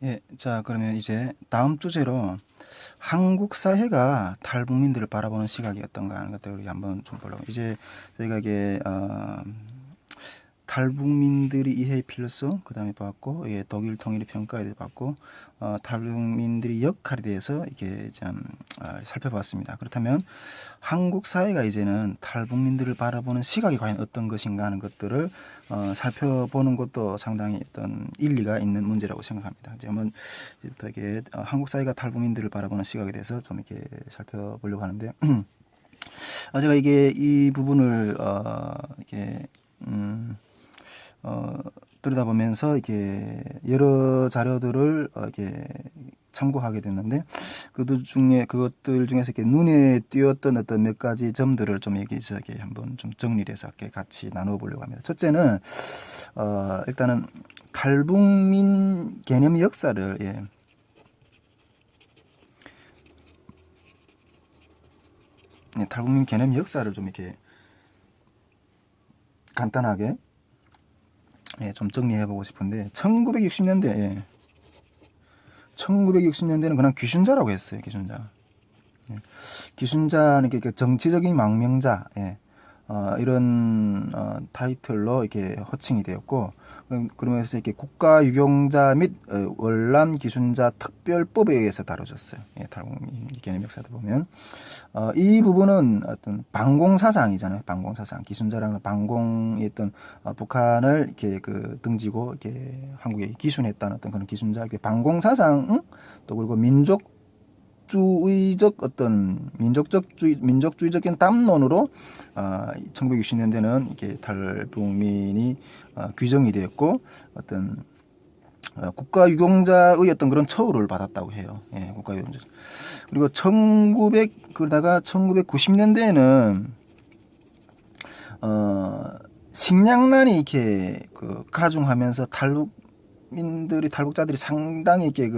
예, 자, 그러면 이제 다음 주제로 한국 사회가 탈북민들을 바라보는 시각이 어떤가 하는 것들을 우리 한번 좀 보려고. 이제 저희가 이게 탈북민들이 이해의 필요성, 그 다음에 봤고, 예, 독일 통일의 평가에 대해 봤고, 탈북민들의 역할에 대해서 이게 좀 살펴봤습니다. 그렇다면 한국 사회가 이제는 탈북민들을 바라보는 시각이 과연 어떤 것인가 하는 것들을 살펴보는 것도 상당히 어떤 일리가 있는 문제라고 생각합니다. 이제 한번 이제부터 이게 한국 사회가 탈북민들을 바라보는 시각에 대해서 좀 이렇게 살펴보려고 하는데, 제가 이게 이 부분을 이렇게 들여다보면서 이게 여러 자료들을 이렇게 참고하게 됐는데 그것들 중에서 이렇게 눈에 띄었던 어떤 몇 가지 점들을 좀 여기서 이렇게 한번 좀 정리를 해서 이렇게 같이 나눠 보려고 합니다. 첫째는 일단은 탈북민 개념 역사를 탈북민 개념 역사를 좀 이렇게 간단하게 좀 정리해 보고 싶은데 1960년대에는 그냥 귀순자라고 했어요. 귀순자. 귀순자는 이렇게 정치적인 망명자, 이런 타이틀로 이렇게 호칭이 되었고, 그러면서 이렇게 국가유공자 및 월남 귀순자 특별법에 의해서 다뤄졌어요. 탈북민 개념 역사도 보면 이 부분은 어떤 반공사상이잖아요. 반공사상. 귀순자라는 반공이 어떤 북한을 이렇게 등지고 이렇게 한국에 귀순했다는 어떤 그런 귀순자, 이렇게 반공사상, 또 그리고 민족주의적 어떤 민족주의적인 담론으로 1960년대는 이렇게 탈북민이 규정이 되었고 어떤 국가유공자의 어떤 그런 처우를 받았다고 해요. 국가유공자. 그리고 1990년대에는 식량난이 이렇게 가중하면서 탈북자들이 상당히 이렇게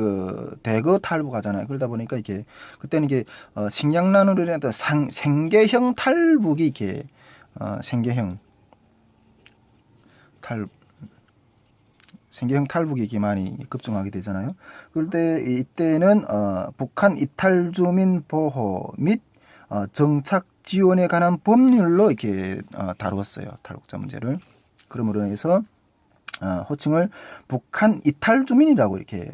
대거 탈북하잖아요. 그러다 보니까 이게 그때는 이게 식량난으로 인한 생계형 탈북이 이렇게 생계형 탈북이 이렇게 많이 급증하게 되잖아요. 그럴 때 이때는 북한 이탈주민 보호 및 정착 지원에 관한 법률로 이렇게 다루었어요. 탈북자 문제를. 그러므로 해서 호칭을 북한 이탈주민이라고 이렇게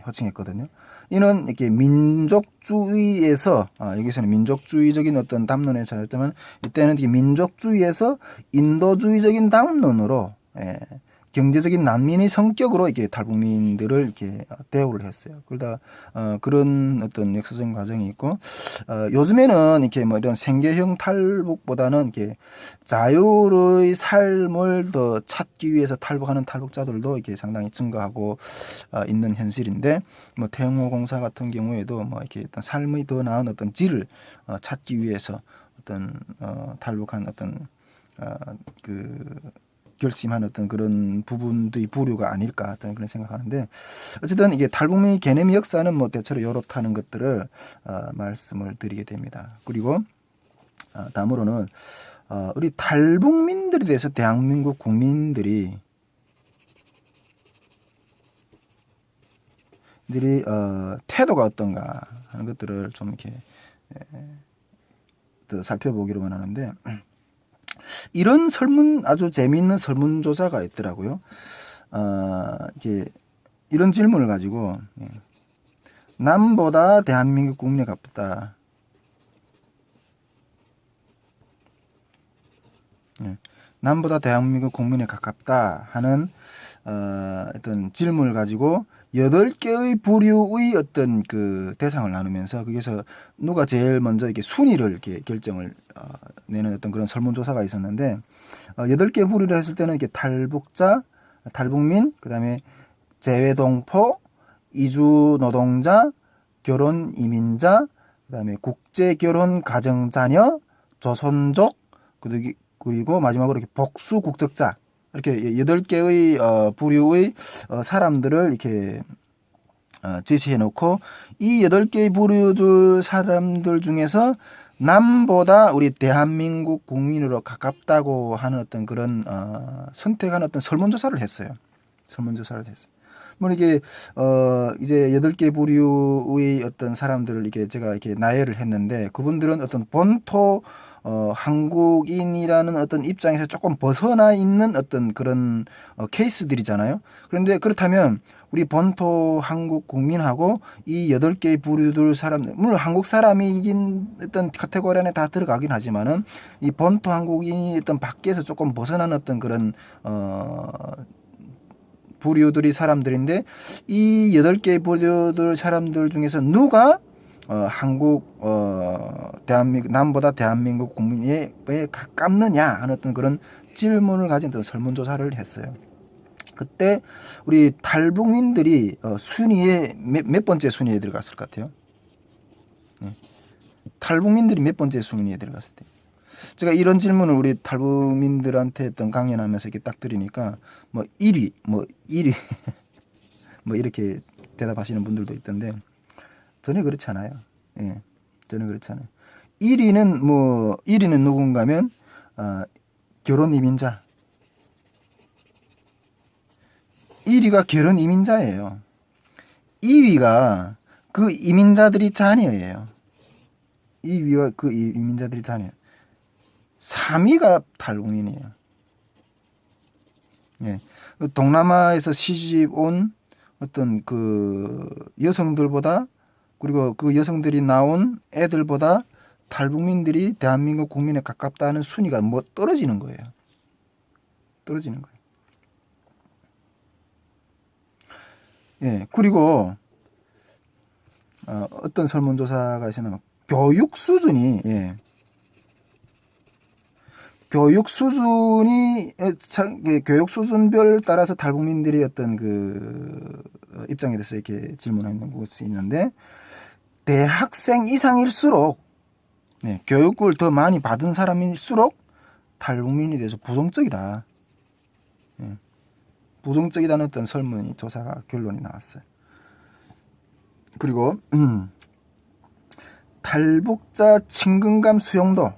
호칭했거든요. 이는 이렇게 민족주의에서 여기서는 민족주의적인 어떤 담론에 차렸다면 이때는 민족주의에서 인도주의적인 담론으로 경제적인 난민의 성격으로 이렇게 탈북민들을 이렇게 대우를 했어요. 그러다 그런 어떤 역사적인 과정이 있고 요즘에는 이렇게 뭐 이런 생계형 탈북보다는 이렇게 자유의 삶을 더 찾기 위해서 탈북하는 탈북자들도 이렇게 상당히 증가하고 있는 현실인데 뭐 태영호 공사 같은 경우에도 뭐 이렇게 어떤 삶의 더 나은 어떤 질을 찾기 위해서 어떤 탈북한 어떤 결심한 어떤 그런 부분들이 부류가 아닐까 어떤 그런 생각하는데 어쨌든 이게 탈북민 개념 역사는 뭐 대체로 이렇다는 것들을 말씀을 드리게 됩니다. 그리고 다음으로는 우리 탈북민들에 대해서 대한민국 국민들이 태도가 어떤가 하는 것들을 좀 이렇게 더 살펴보기로만 하는데 이런 아주 재미있는 설문조사가 있더라고요. 이게 이런 질문을 가지고 남보다 대한민국 국민에 가깝다. 남보다 대한민국 국민에 가깝다 하는 어떤 질문을 가지고 8개의 부류의 어떤 대상을 나누면서 거기서 누가 제일 먼저 이렇게 순위를 이렇게 결정을 내는 어떤 그런 설문조사가 있었는데 8개 부류를 했을 때는 이렇게 탈북자, 탈북민, 그다음에 재외동포, 이주 노동자, 결혼 이민자, 그다음에 국제 결혼 가정 자녀, 조선족, 그리고 마지막으로 이렇게 복수 국적자 이렇게 8개의 부류의 사람들을 이렇게 제시해 놓고 이 8개의 부류들 사람들 중에서 남보다 우리 대한민국 국민으로 가깝다고 하는 어떤 그런 선택한 어떤 설문조사를 했어요. 설문조사를 했어요. 뭐 이게 이제 8개 부류의 어떤 사람들을 이렇게 제가 이렇게 나열을 했는데 그분들은 어떤 본토 한국인이라는 어떤 입장에서 조금 벗어나 있는 어떤 그런 케이스들이잖아요. 그런데 그렇다면 우리 본토 한국 국민하고 이 8개 부류들 사람들, 물론 한국 사람이긴 어떤 카테고리 안에 다 들어가긴 하지만은 이 본토 한국인이 어떤 밖에서 조금 벗어난 어떤 그런 부류들이 사람들인데 이 8개 부류들 사람들 중에서 누가 한국 대한민국 남보다 대한민국 국민에 가깝느냐 하는 어떤 그런 질문을 가진 어떤 설문조사를 했어요. 그때 우리 탈북민들이 순위에 몇 번째 순위에 들어갔을 것 같아요? 네. 탈북민들이 몇 번째 순위에 들어갔을 때? 제가 이런 질문을 우리 탈북민들한테 어떤 강연하면서 이렇게 딱 드리니까 뭐 1위, 뭐 1위 뭐 이렇게 대답하시는 분들도 있던데 전혀 그렇지 않아요. 예, 전혀 그렇지 않아요. 1위는 누군가면 결혼 이민자. 1위가 결혼 이민자예요. 2위가 그 이민자들이 자녀예요. 2위가 그 이민자들이 자녀. 3위가 탈북민이에요. 예. 동남아에서 시집 온 어떤 그 여성들보다 그리고 그 여성들이 나온 애들보다 탈북민들이 대한민국 국민에 가깝다는 순위가 뭐 떨어지는 거예요. 떨어지는 거예요. 예. 그리고 어떤 설문조사가 있었냐면 교육 수준이 교육 수준별 따라서 탈북민들이 어떤 그 입장에 대해서 이렇게 질문하는 곳이 있는데 대학생 이상일수록 교육을 더 많이 받은 사람일수록 탈북민에 대해서 부정적이다. 부정적이다는 어떤 설문조사가 결론이 나왔어요. 그리고 탈북자 친근감 수용도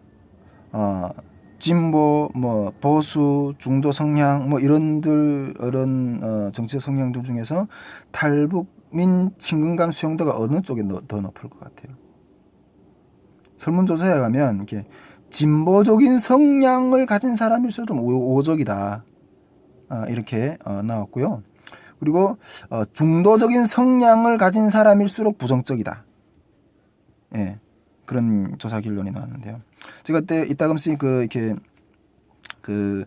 진보, 뭐 보수, 중도 성향, 뭐 이런 정치 성향들 중에서 탈북민 친근감 수용도가 어느 쪽에 더 높을 것 같아요? 설문조사에 가면 이렇게 진보적인 성향을 가진 사람일수록 좀 우호적이다. 이렇게 나왔고요. 그리고 중도적인 성향을 가진 사람일수록 부정적이다. 예. 그런 조사 결론이 나왔는데요. 제가 그때 이따금씩 그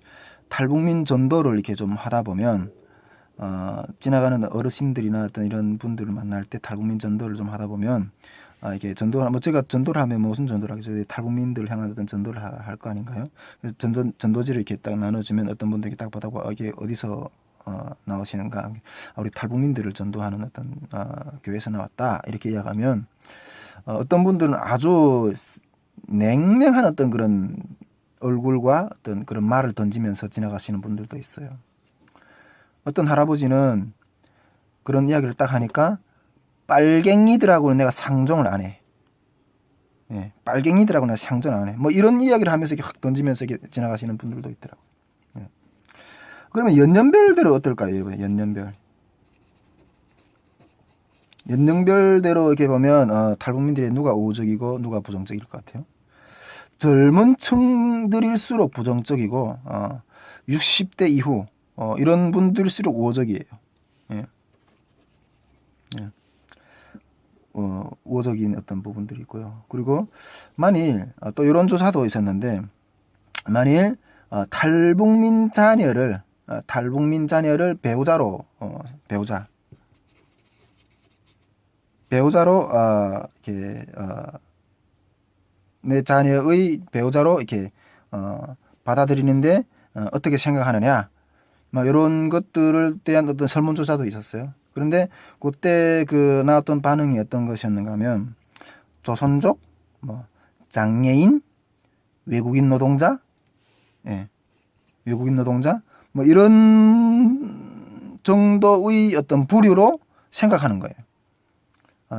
탈북민 전도를 이렇게 좀 하다 보면 지나가는 어르신들이나 어떤 이런 분들을 만날 때 탈북민 전도를 좀 하다 보면 이게 제가 전도를 하면 무슨 전도를 하겠어요? 탈북민들을 향한 어떤 전도를 할 거 아닌가요? 그래서 전도지를 이렇게 딱 나눠주면 어떤 분들이 딱 받아보고 이게 어디서 나오시는가? 우리 탈북민들을 전도하는 어떤 교회에서 나왔다 이렇게 이야기하면 어떤 분들은 아주 냉랭한 어떤 그런 얼굴과 어떤 그런 말을 던지면서 지나가시는 분들도 있어요. 어떤 할아버지는 그런 이야기를 딱 하니까 빨갱이들하고는 내가 상종을 안 해. 빨갱이들하고는 내가 상종을 안 해. 뭐 이런 이야기를 하면서 이렇게 확 던지면서 이렇게 지나가시는 분들도 있더라고요. 그러면 연령별대로 어떨까요, 여러분? 연령별대로 이렇게 보면 탈북민들이 누가 우호적이고 누가 부정적일 것 같아요. 젊은 층들일수록 부정적이고 60대 이후 이런 분들일수록 우호적이에요. 우호적인 어떤 부분들이 있고요. 그리고 만일 또 이런 조사도 있었는데 만일 탈북민 자녀를 배우자로 이렇게 내 자녀의 배우자로 이렇게 받아들이는데 어떻게 생각하느냐, 뭐 이런 것들을 대한 어떤 설문조사도 있었어요. 그런데 그때 그 나왔던 반응이 어떤 것이었는가 하면 조선족, 뭐 장애인, 외국인 노동자, 뭐 이런 정도의 어떤 부류로 생각하는 거예요.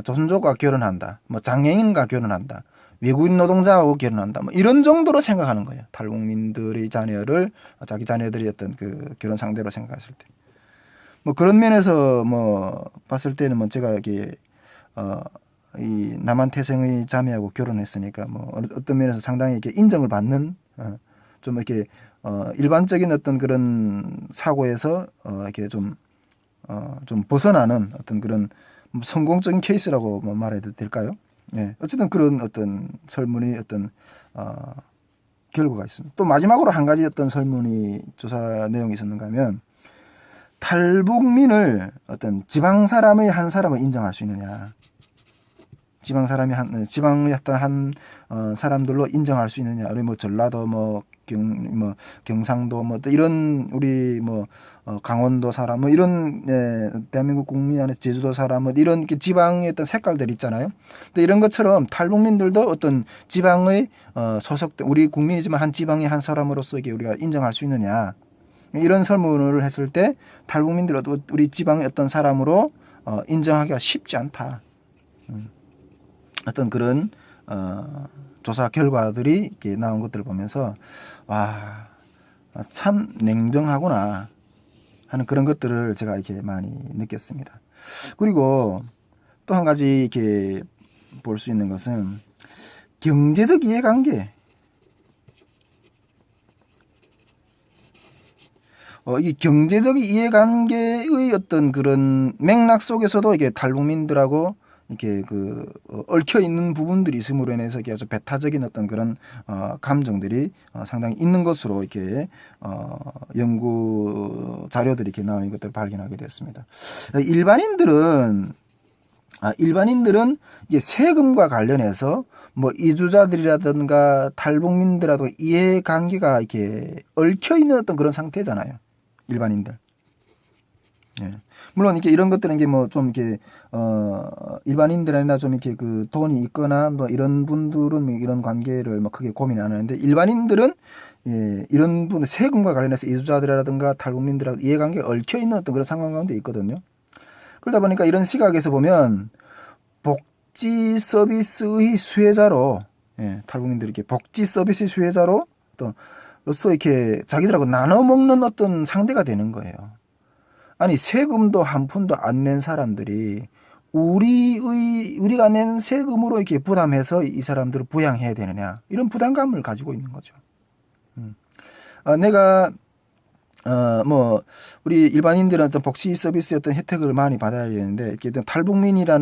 조선족과 결혼한다, 뭐 장애인과 결혼한다, 외국인 노동자하고 결혼한다, 뭐 이런 정도로 생각하는 거예요. 탈북민들의 자녀를 자기 자녀들이 어떤 그 결혼 상대로 생각했을 때. 뭐 그런 면에서 뭐 봤을 때는 뭐 제가 이게 이 남한 태생의 자매하고 결혼했으니까 뭐 어떤 면에서 상당히 이렇게 인정을 받는 좀 이렇게 일반적인 어떤 그런 사고에서 이렇게 좀 벗어나는 어떤 그런 성공적인 케이스라고 뭐 말해도 될까요? 예, 어쨌든 그런 어떤 설문이 어떤 결과가 있습니다. 또 마지막으로 한 가지 어떤 설문이 조사 내용이 있었는가 하면 탈북민을 어떤 지방 사람의 한 사람을 인정할 수 있느냐, 지방 사람이 지방의 어떤 한 사람들로 인정할 수 있느냐, 우리 뭐 전라도 뭐 경상도 뭐 이런 우리 뭐 강원도 사람 뭐 이런 대한민국 국민 안에 제주도 사람 뭐 이런 지방의 어떤 색깔들 있잖아요. 근데 이런 것처럼 탈북민들도 어떤 지방의 소속된 우리 국민이지만 한 지방의 한 사람으로서 이게 우리가 인정할 수 있느냐, 이런 설문을 했을 때 탈북민들도 우리 지방의 어떤 사람으로 인정하기가 쉽지 않다. 어떤 그런 조사 결과들이 이렇게 나온 것들을 보면서 와, 참 냉정하구나 하는 그런 것들을 제가 이렇게 많이 느꼈습니다. 그리고 또 한 가지 이렇게 볼 수 있는 것은 경제적 이해관계. 이 경제적 이해관계의 어떤 그런 맥락 속에서도 이게 탈북민들하고 이렇게 얽혀 있는 부분들이 있음으로 인해서 이게 아주 배타적인 어떤 그런 감정들이 상당히 있는 것으로 이렇게 연구 자료들이 이렇게 나온 것들을 발견하게 되었습니다. 일반인들은 이게 세금과 관련해서 뭐 이주자들이라든가 탈북민들하고 이해관계가 이렇게 얽혀 있는 어떤 그런 상태잖아요. 일반인들. 예. 물론 이렇게 이런 것들은 이게 뭐 좀 이렇게 일반인들이나 좀 이렇게 돈이 있거나 뭐 이런 분들은 뭐 이런 관계를 뭐 크게 고민 안 하는데 일반인들은 이런 분 세금과 관련해서 이주자들이라든가 탈북민들하고 이해관계가 얽혀 있는 어떤 그런 상황 가운데 있거든요. 그러다 보니까 이런 시각에서 보면 복지 서비스의 수혜자로 탈북민들이 이렇게 복지 서비스 수혜자로 또로서 이렇게 자기들하고 나눠 먹는 어떤 상대가 되는 거예요. 아니 세금도 한 푼도 안 낸 사람들이 우리가 낸 세금으로 이렇게 부담해서 이 사람들을 부양해야 되느냐, 이런 부담감을 가지고 있는 거죠. 내가 뭐 우리 일반인들은 어떤 복지 서비스의 어떤 혜택을 많이 받아야 되는데 이렇게 탈북민들의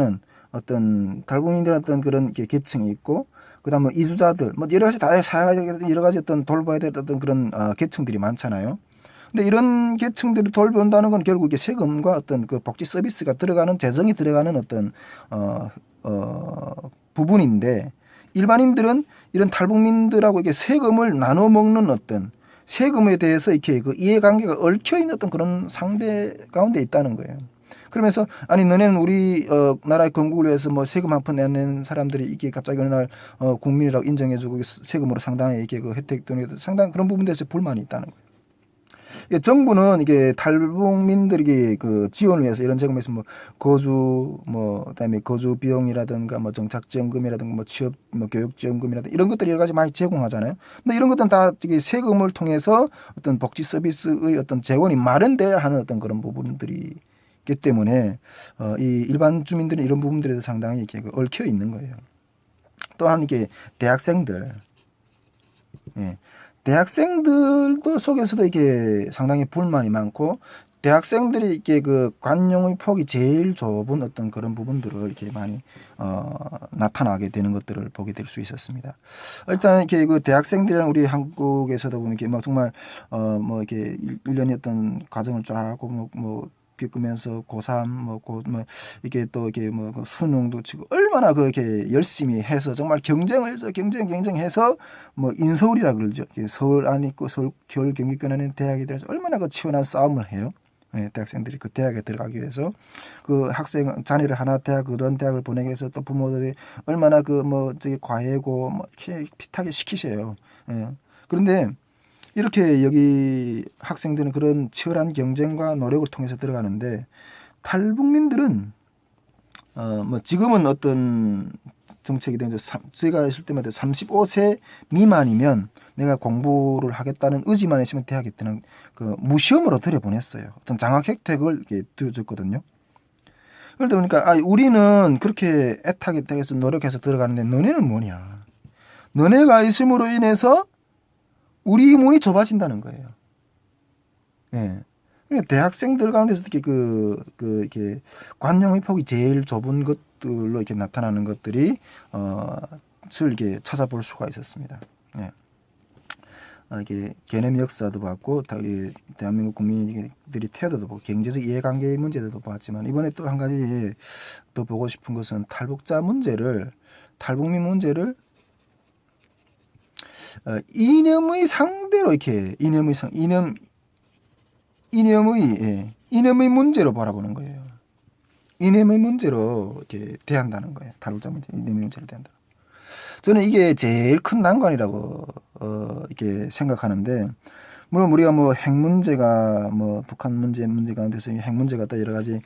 어떤 그런 계층이 있고, 그다음 뭐 이주자들 뭐 여러 가지 다 사회적 여러 가지 어떤 돌봐야 될 어떤 그런 계층들이 많잖아요. 근데 이런 계층들을 돌본다는 건 결국 이게 세금과 어떤 그 복지 서비스가 들어가는 재정이 들어가는 어떤 부분인데, 일반인들은 이런 탈북민들하고 이게 세금을 나눠 먹는 어떤 세금에 대해서 이렇게 이해관계가 얽혀 있는 어떤 그런 상대 가운데 있다는 거예요. 그러면서 아니 너네는 우리 나라의 건국을 위해서 뭐 세금 한 푼 내는 사람들이 이게 갑자기 어느 날 국민이라고 인정해주고 세금으로 상당히 이게 혜택 또는 상당히 그런 부분들에서 불만이 있다는 거예요. 정부는 이게 탈북민들에게 지원을 위해서 이런 제공에서 뭐 거주 그다음에 거주 비용이라든가 뭐 정착지원금이라든가 뭐 취업 교육지원금이라든가 이런 것들 여러 가지 많이 제공하잖아요. 근데 이런 것들은 다 세금을 통해서 어떤 복지 서비스의 어떤 재원이 마련돼야 하는 어떤 그런 부분들이 있기 때문에 이 일반 주민들은 이런 부분들에 대해서 상당히 이렇게 얽혀 있는 거예요. 또한 이게 대학생들, 대학생들도 속에서도 이게 상당히 불만이 많고, 대학생들이 이렇게 관용의 폭이 제일 좁은 어떤 그런 부분들을 이렇게 많이 나타나게 되는 것들을 보게 될 수 있었습니다. 일단 이렇게 대학생들이랑 우리 한국에서도 보면 이렇게 막 정말 뭐 이렇게 1년의 어떤 과정을 쫙 하고 뭐 겪으면서 고3 이게 또 이렇게 수능도 치고 얼마나 그렇게 열심히 해서 정말 경쟁해서 뭐 인서울이라 그러죠. 서울 안 있고 서울 겨울 경기권 안에 대학에 대해서 얼마나 치열한 싸움을 해요. 대학생들이 그 대학에 들어가기 위해서 학생 자녀를 하나 그런 대학을 보내기 위해서 또 부모들이 얼마나 과외고 이렇게 비타게 시키세요. 그런데 이렇게 여기 학생들은 그런 치열한 경쟁과 노력을 통해서 들어가는데, 탈북민들은 뭐 지금은 어떤 정책이 되는데 제가 있을 때마다 35세 미만이면 내가 공부를 하겠다는 의지만 있으면 대학에 때는 그 무시험으로 들여보냈어요. 어떤 장학 혜택을 이렇게 들어줬거든요. 그러다 보니까 우리는 그렇게 애타게 해서 노력해서 들어가는데 너네는 뭐냐? 너네가 있음으로 인해서 우리 문이 좁아진다는 거예요. 예. 그러니까 대학생들 가운데서 특히 이렇게 관용의 폭이 제일 좁은 것들로 이렇게 나타나는 것들이 이렇게 찾아볼 수가 있었습니다. 예. 이게 개념 역사도 봤고, 대한민국 국민들이 태어도 보고, 경제적 이해관계 문제도 봤지만, 이번에 또 한 가지 더 보고 싶은 것은 탈북민 문제를 이념의 상대로 이렇게 이념의 문제로 바라보는 거예요. 이념의 문제로 이렇게 대한다는 거예요. 탈북자 문제, 이념의 문제로 대한다. 저는 이게 제일 큰 난관이라고 이렇게 생각하는데, 물론 우리가 뭐 핵 문제가 뭐 북한 문제 가운데서 핵 문제가 또 여러 가지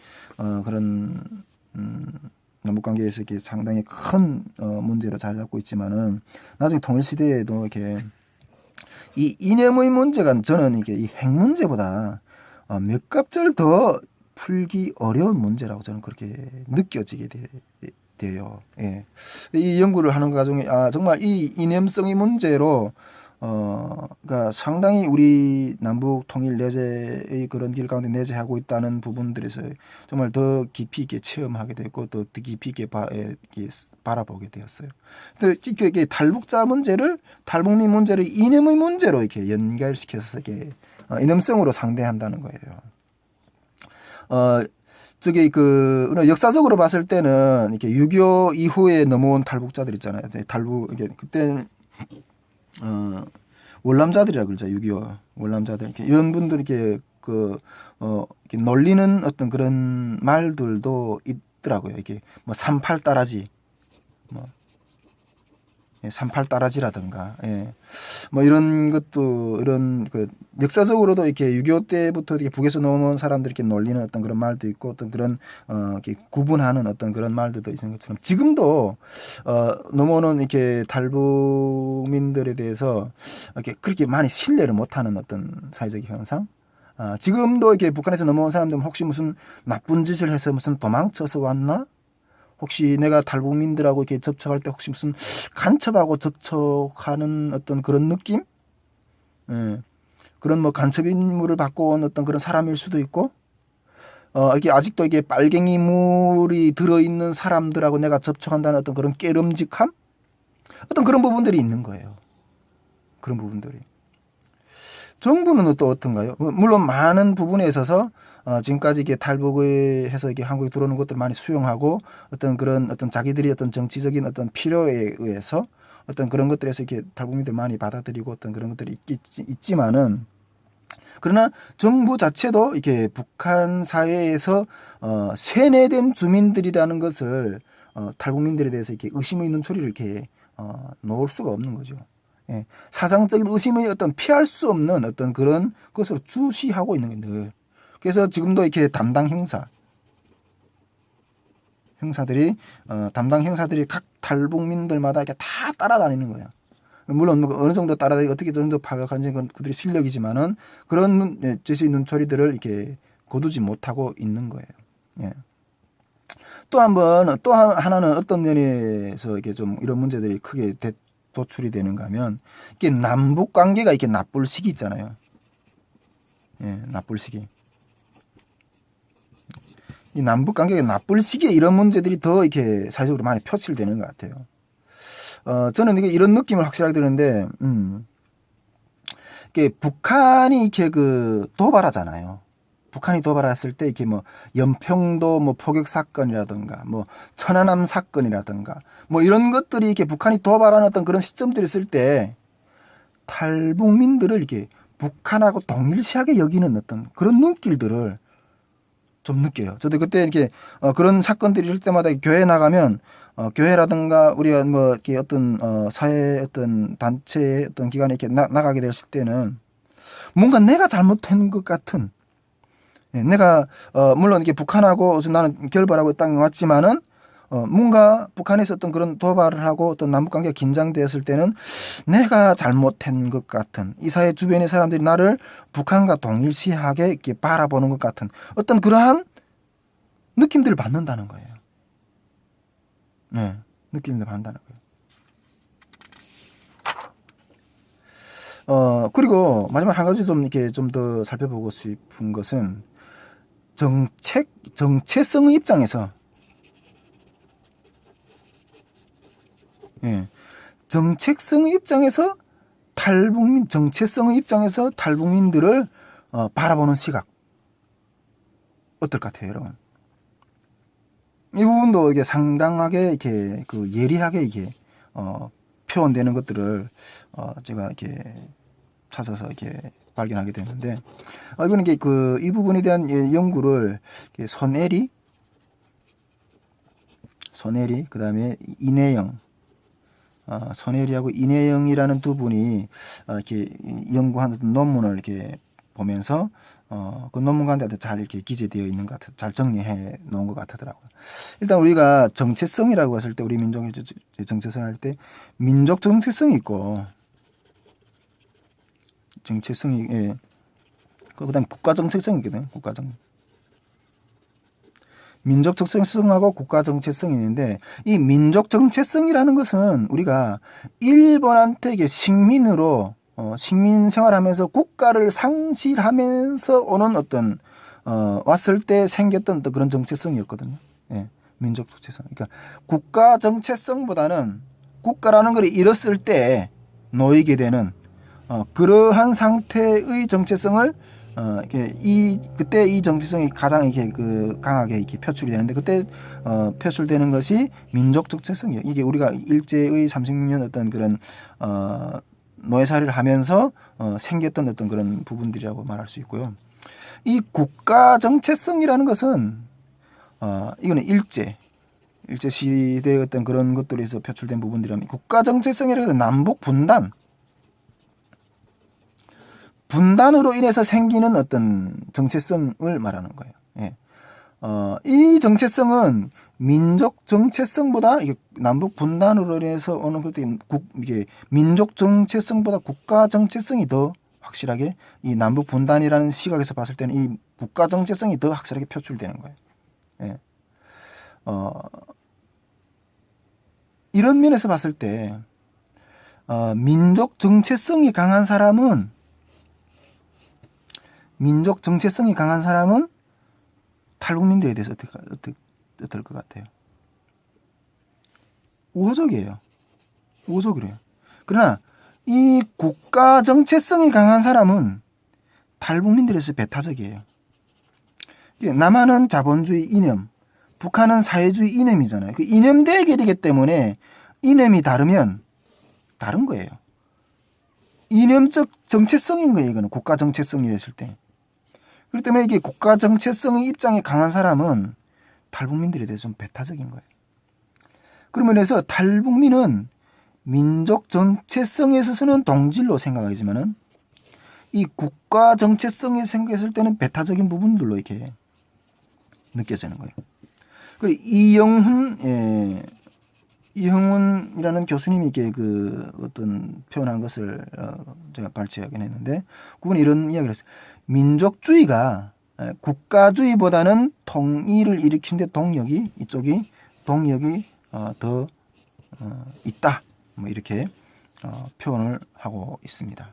그런 남북 관계에서 이렇게 상당히 큰 문제로 자리 잡고 있지만은 나중에 통일 시대에도 이렇게 이 이념의 문제가 저는 이게 이 핵 문제보다 몇 값절 더 풀기 어려운 문제라고 저는 그렇게 느껴지게 돼요. 예. 이 연구를 하는 과정에 정말 이 이념성의 문제로 그러니까 상당히 우리 남북 통일 내재의 그런 길 가운데 내재하고 있다는 부분들에서 정말 더 깊이 있게 체험하게 됐고 또 더 깊이 있게 바라보게 되었어요. 또 이게 탈북민 문제를 이념의 문제로 이렇게 연결시켜서 이렇게 이념성으로 상대한다는 거예요. 역사적으로 봤을 때는 이렇게 6.25 이후에 넘어온 탈북자들 있잖아요. 이게 그때는 월남자들이라 그러죠. 6.25 월남자들 이런 분들이 이렇게 이렇게 놀리는 어떤 그런 말들도 있더라고요. 이게 뭐 38 따라지, 뭐 38 따라지라든가, 뭐 이런 것도 이런 역사적으로도 이렇게 6.25 때부터 이렇게 북에서 넘어온 사람들이 이렇게 놀리는 어떤 그런 말도 있고 어떤 그런 이렇게 구분하는 어떤 그런 말들도 있는 것처럼 지금도 넘어오는 이렇게 탈북민들에 대해서 이렇게 그렇게 많이 신뢰를 못하는 어떤 사회적 현상. 지금도 이렇게 북한에서 넘어온 사람들은 혹시 무슨 나쁜 짓을 해서 무슨 도망쳐서 왔나? 혹시 내가 탈북민들하고 이렇게 접촉할 때 혹시 무슨 간첩하고 접촉하는 어떤 그런 느낌? 그런 뭐 간첩 임무를 받고 온 어떤 그런 사람일 수도 있고, 이게 아직도 이게 빨갱이 물이 들어있는 사람들하고 내가 접촉한다는 어떤 그런 깨름직함? 어떤 그런 부분들이 있는 거예요. 그런 부분들이. 정부는 또 어떤가요? 물론 많은 부분에 있어서 지금까지 이게 탈북을 해서 이게 한국에 들어오는 것들을 많이 수용하고 어떤 자기들이 어떤 정치적인 어떤 필요에 의해서 어떤 그런 것들에서 이렇게 탈북민들 많이 받아들이고 어떤 그런 것들이 있지만은 그러나 정부 자체도 이렇게 북한 사회에서 세뇌된 주민들이라는 것을 탈북민들에 대해서 이렇게 의심의 눈초리를 이렇게 놓을 수가 없는 거죠. 예, 사상적인 의심의 어떤 피할 수 없는 어떤 그런 것으로 주시하고 있는 게 늘. 그래서 지금도 이렇게 담당 형사들이 각 탈북민들마다 이렇게 다 따라다니는 거예요. 물론 뭐 어느 정도 따라다니 어떻게 정도 파악하는지 건 그들의 실력이지만은 그런 제시 눈초리들을 이렇게 거두지 못하고 있는 거예요. 예. 또 하나는 어떤 면에서 이게 좀 이런 문제들이 크게 도출이 되는가 하면 이게 남북 관계가 이렇게 나쁠 시기 있잖아요. 예, 나쁠 시기. 이 남북 관계가 나쁠 시기에 이런 문제들이 더 이렇게 사회적으로 많이 표출되는 것 같아요. 저는 이게 이런 느낌을 확실하게 드는데, 이게 북한이 이렇게 도발하잖아요. 북한이 도발했을 때 이렇게 뭐 연평도 뭐 포격 사건이라든가 뭐 천안함 사건이라든가 뭐 이런 것들이 이렇게 북한이 도발하는 어떤 그런 시점들이 있을 때 탈북민들을 이렇게 북한하고 동일시하게 여기는 어떤 그런 눈길들을 좀 느껴요. 저도 그때 이렇게 그런 사건들이 있을 때마다 교회 나가면 교회라든가 우리가 뭐 이렇게 어떤 사회 어떤 단체 어떤 기관에 이렇게 나가게 됐을 때는 뭔가 내가 잘못한 것 같은, 내가 물론 이게 북한하고 나는 결별하고 땅에 왔지만은 뭔가 북한에서 어떤 그런 도발을 하고 어떤 남북 관계가 긴장되었을 때는 내가 잘못한 것 같은, 이 사회 주변의 사람들이 나를 북한과 동일시하게 이렇게 바라보는 것 같은 어떤 그러한 느낌들을 받는다는 거예요. 네, 느낌들을 받는다는 거예요. 그리고 마지막 한 가지 좀 이렇게 좀 더 살펴보고 싶은 것은 정체성의 입장에서, 예, 정체성의 입장에서 정체성의 입장에서 탈북민들을 바라보는 시각 어떨 것 같아요, 여러분? 이 부분도 이게 상당하게 이렇게 그 예리하게 이게 표현되는 것들을 제가 이렇게 찾아서 이렇게 발견하게 되는데, 이거는 이게 이 부분에 대한 연구를 손혜리, 그다음에 이내영, 손혜리하고 이내영이라는 두 분이 이렇게 연구한 논문을 이렇게 보면서 그 논문 가운데 잘 이렇게 기재되어 있는 것 같아, 잘 정리해 놓은 것 같더라고요. 일단 우리가 정체성이라고 했을 때, 우리 민족의 정체성 할 때 민족 정체성이 있고, 정체성이, 예, 그다음 국가 정체성이 있거든요. 민족 정체성하고 국가 정체성이 있는데, 이 민족 정체성이라는 것은 우리가 일본한테 이게 식민으로 식민 생활하면서 국가를 상실하면서 오는 어떤 왔을 때 생겼던 어떤 그런 정체성이었거든요. 예, 민족 정체성. 그러니까 국가 정체성보다는 국가라는 걸 잃었을 때 놓이게 되는 그러한 상태의 정체성을 그때 이 정체성이 가장 이렇게 강하게 이렇게 표출이 되는데, 그때 표출되는 것이 민족 정체성이에요. 이게 우리가 일제의 36년 어떤 그런 노예살이를 하면서 생겼던 어떤 그런 부분들이라고 말할 수 있고요. 이 국가 정체성이라는 것은 이거는 일제 시대의 어떤 그런 것들에서 표출된 부분들이라면, 국가 정체성이라는 것은 남북 분단으로 인해서 생기는 어떤 정체성을 말하는 거예요. 예. 이 정체성은 민족 정체성보다, 이게 남북 분단으로 인해서 오는 것들이 이게 민족 정체성보다 국가 정체성이 더 확실하게, 이 남북 분단이라는 시각에서 봤을 때는 이 국가 정체성이 더 확실하게 표출되는 거예요. 예. 이런 면에서 봤을 때 민족 정체성이 강한 사람은 탈북민들에 대해서 어떨 것 같아요? 우호적이에요. 그러나 이 국가 정체성이 강한 사람은 탈북민들에서 배타적이에요. 남한은 자본주의 이념, 북한은 사회주의 이념이잖아요. 그 이념 대결이기 때문에 이념이 다르면 다른 거예요. 이념적 정체성인 거예요. 이거는 국가 정체성이랬을 때. 그렇기 때문에 이게 국가 정체성의 입장에 강한 사람은 탈북민들에 대해서 좀 배타적인 거예요. 그러면 해서 탈북민은 민족 정체성에 있어서는 동질로 생각하지만은 이 국가 정체성에 생겼을 때는 배타적인 부분들로 이렇게 느껴지는 거예요. 그리고 이형훈이라는 교수님이 이렇게 어떤 표현한 것을 제가 발췌하긴 했는데, 그분이 이런 이야기를 했어요. 민족주의가 국가주의보다는 통일을 일으키는데 동력이 더 있다, 뭐 이렇게 표현을 하고 있습니다.